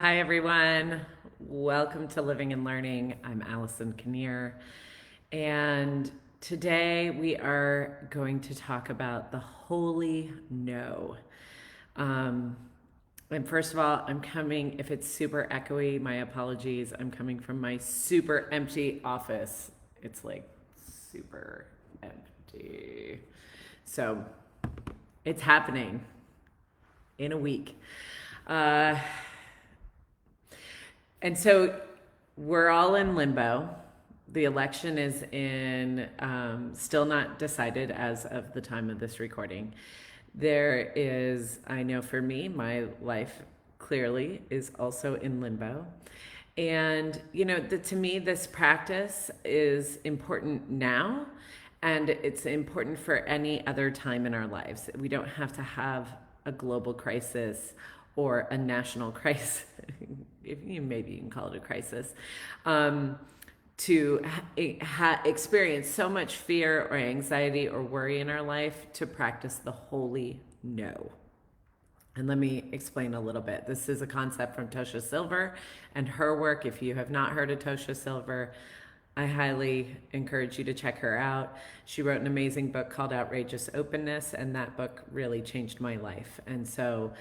Hi, everyone. Welcome to Living and Learning. I'm Allison Kinnear. And today we are going to talk about the holy no. Um, and first of all, if it's super echoey, my apologies. I'm coming from my super empty office. It's like super empty. So it's happening in a week. Uh, And so we're all in limbo. The election is still not decided as of the time of this recording. There is, I know for me, my life clearly is also in limbo. And, to me, this practice is important now, and it's important for any other time in our lives. We don't have to have a global crisis or a national crisis, if maybe you can call it a crisis, to experience so much fear or anxiety or worry in our life to practice the holy no. And let me explain a little bit. This is a concept from Tosha Silver and her work. If you have not heard of Tosha Silver, I highly encourage you to check her out. She wrote an amazing book called Outrageous Openness, and that book really changed my life. And so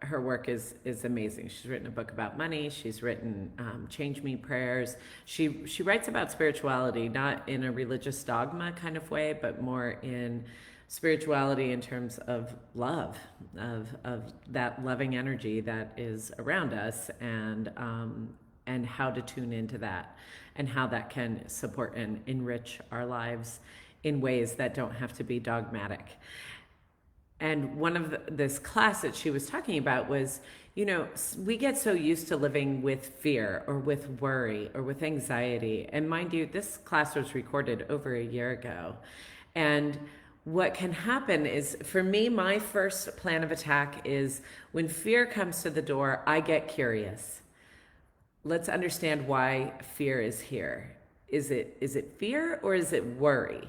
her work is amazing. She's written a book about money. She's written Change Me prayers. She writes about spirituality, not in a religious dogma kind of way, but more in spirituality in terms of love, of that loving energy that is around us, and how to tune into that, and how that can support and enrich our lives in ways that don't have to be dogmatic. And one of this class that she was talking about was, we get so used to living with fear or with worry or with anxiety. And mind you, this class was recorded over a year ago. And what can happen is, for me, my first plan of attack is when fear comes to the door, I get curious. Let's understand why fear is here. Is it fear or is it worry?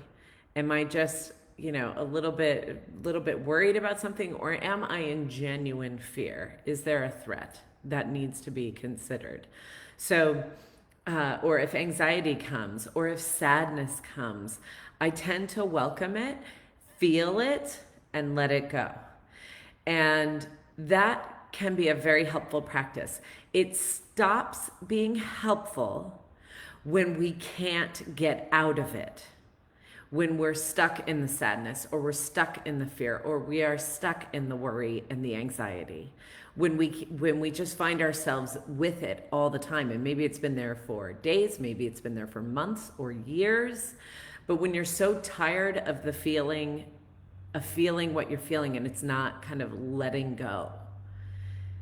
Am I just a little bit worried about something, or am I in genuine fear? Is there a threat that needs to be considered? So, or if anxiety comes, or if sadness comes, I tend to welcome it, feel it, and let it go. And that can be a very helpful practice. It stops being helpful when we can't get out of it. When we're stuck in the sadness, or we're stuck in the fear, or we are stuck in the worry and the anxiety, when we just find ourselves with it all the time, and maybe it's been there for days, maybe it's been there for months or years, but when you're so tired of the feeling of feeling what you're feeling, and it's not kind of letting go.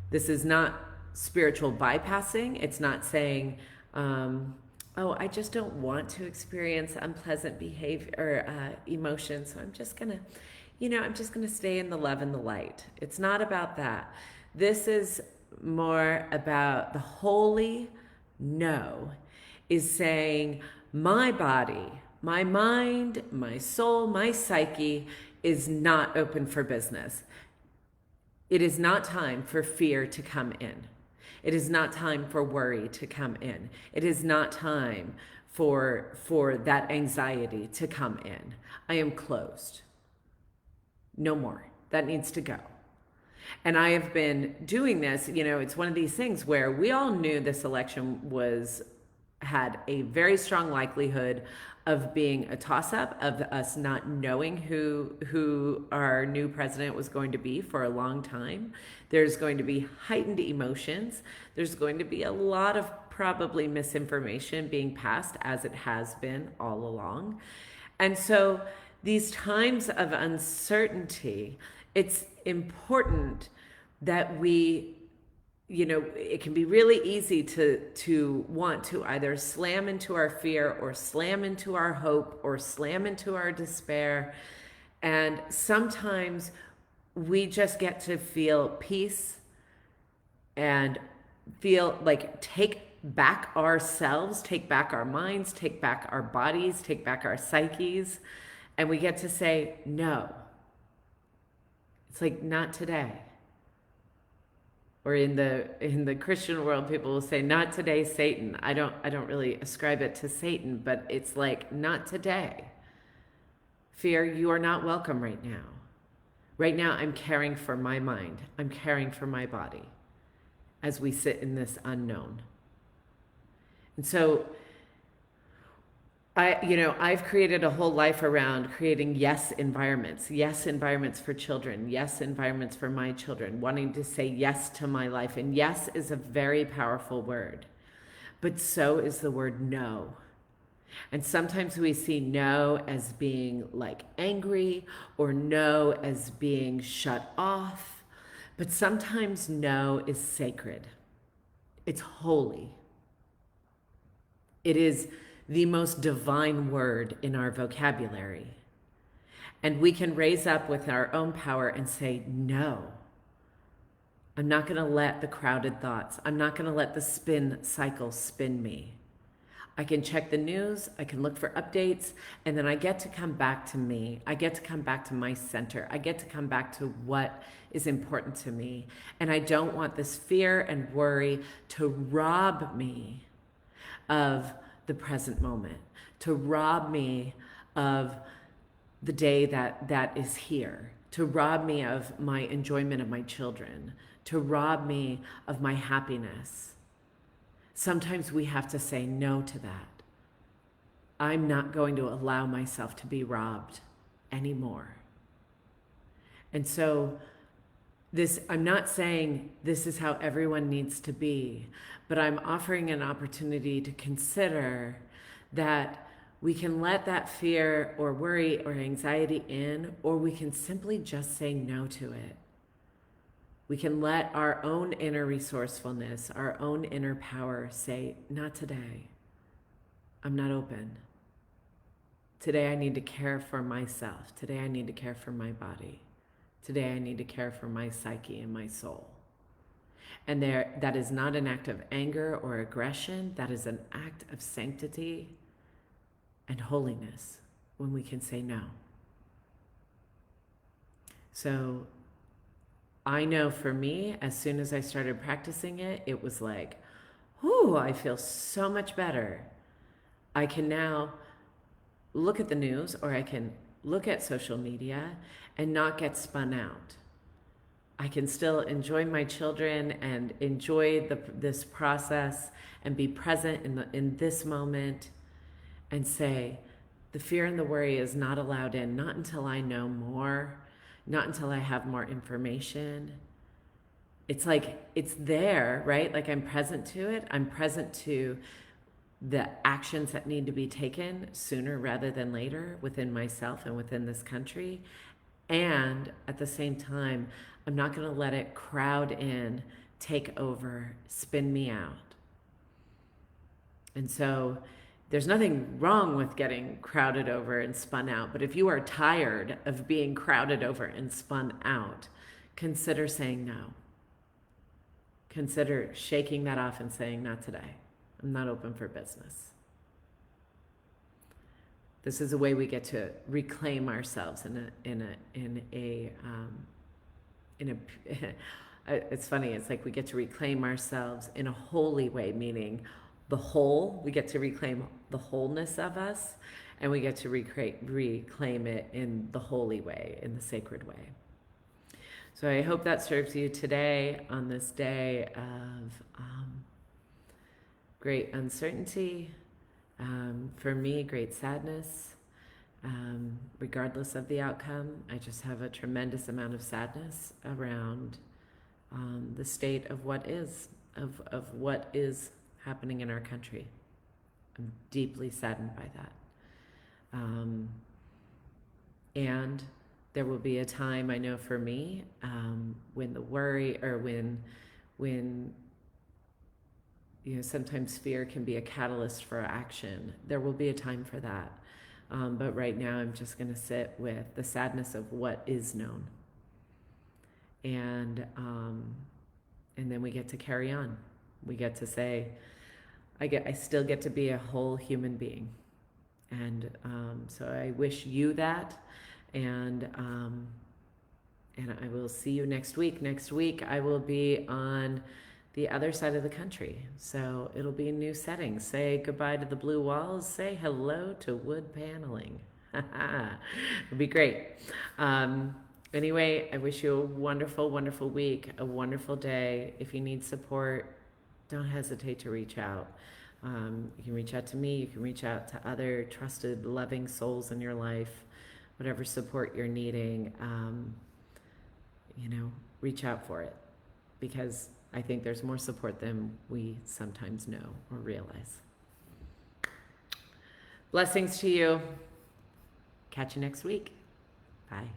This is not spiritual bypassing. It's not saying, oh, I just don't want to experience unpleasant behavior or emotions, so I'm just gonna stay in the love and the light. It's not about that. This is more about the holy no, is saying my body, my mind, my soul, my psyche is not open for business. It is not time for fear to come in. It is not time for worry to come in. It is not time for that anxiety to come in. I am closed. No more. That needs to go. And I have been doing this, it's one of these things where we all knew this election had a very strong likelihood of being a toss-up, of us not knowing who our new president was going to be for a long time. There's going to be heightened emotions. There's going to be a lot of probably misinformation being passed, as it has been all along. And so these times of uncertainty, it's important that it can be really easy to want to either slam into our fear, or slam into our hope, or slam into our despair. And sometimes we just get to feel peace and feel like take back ourselves, take back our minds, take back our bodies, take back our psyches. And we get to say, no. It's like, not today. or in the Christian world, people will say, "Not today, Satan." I don't really ascribe it to Satan, but it's like, not today. Fear, you are not welcome right now. Right now, I'm caring for my mind. I'm caring for my body as we sit in this unknown. And so I've created a whole life around creating yes environments for children, yes environments for my children, wanting to say yes to my life. And yes is a very powerful word, but so is the word no. And sometimes we see no as being like angry, or no as being shut off, but sometimes no is sacred. It's holy. It is the most divine word in our vocabulary. And we can raise up with our own power and say, no, I'm not going to let the crowded thoughts, I'm not going to let the spin cycle spin me. I can check the news, I can look for updates, and then I get to come back to me. I get to come back to my center. I get to come back to what is important to me. And I don't want this fear and worry to rob me of the present moment, to rob me of the day that is here, to rob me of my enjoyment of my children, to rob me of my happiness. Sometimes we have to say no to that. I'm not going to allow myself to be robbed anymore. And so I'm not saying this is how everyone needs to be, but I'm offering an opportunity to consider that we can let that fear or worry or anxiety in, or we can simply just say no to it. We can let our own inner resourcefulness, our own inner power say, not today. I'm not open. Today I need to care for myself. Today I need to care for my body. Today I need to care for my psyche and my soul. And that is not an act of anger or aggression. That is an act of sanctity and holiness when we can say no. So I know for me, as soon as I started practicing it, it was like, whew, I feel so much better. I can now look at the news, or I can look at social media and not get spun out. I can still enjoy my children and enjoy this process and be present in this moment and say, the fear and the worry is not allowed in, not until I know more, not until I have more information. It's like, it's there, right? Like I'm present to it. I'm present to the actions that need to be taken sooner rather than later within myself and within this country. And at the same time, I'm not going to let it crowd in, take over, spin me out. And so there's nothing wrong with getting crowded over and spun out. But if you are tired of being crowded over and spun out, consider saying no. Consider shaking that off and saying, not today. I'm not open for business. This is a way we get to reclaim ourselves it's funny, it's like we get to reclaim ourselves in a holy way, meaning the whole, we get to reclaim the wholeness of us, and we get to reclaim it in the holy way, in the sacred way. So I hope that serves you today on this day of great uncertainty, for me, great sadness. Regardless of the outcome, I just have a tremendous amount of sadness around the state of what is happening in our country. I'm deeply saddened by that. And there will be a time, I know for me, when the worry, or when sometimes fear can be a catalyst for action. There will be a time for that. But right now I'm just going to sit with the sadness of what is known. And then we get to carry on. We get to say, I still get to be a whole human being. And so I wish you that, and And I will see you next week. Next week, I will be on the other side of the country. So it'll be a new setting. Say goodbye to the blue walls. Say hello to wood paneling. It'll be great. Anyway, I wish you a wonderful, wonderful week, a wonderful day. If you need support, don't hesitate to reach out. You can reach out to me. You can reach out to other trusted, loving souls in your life. Whatever support you're needing, reach out for it, because I think there's more support than we sometimes know or realize. Blessings to you. Catch you next week. Bye.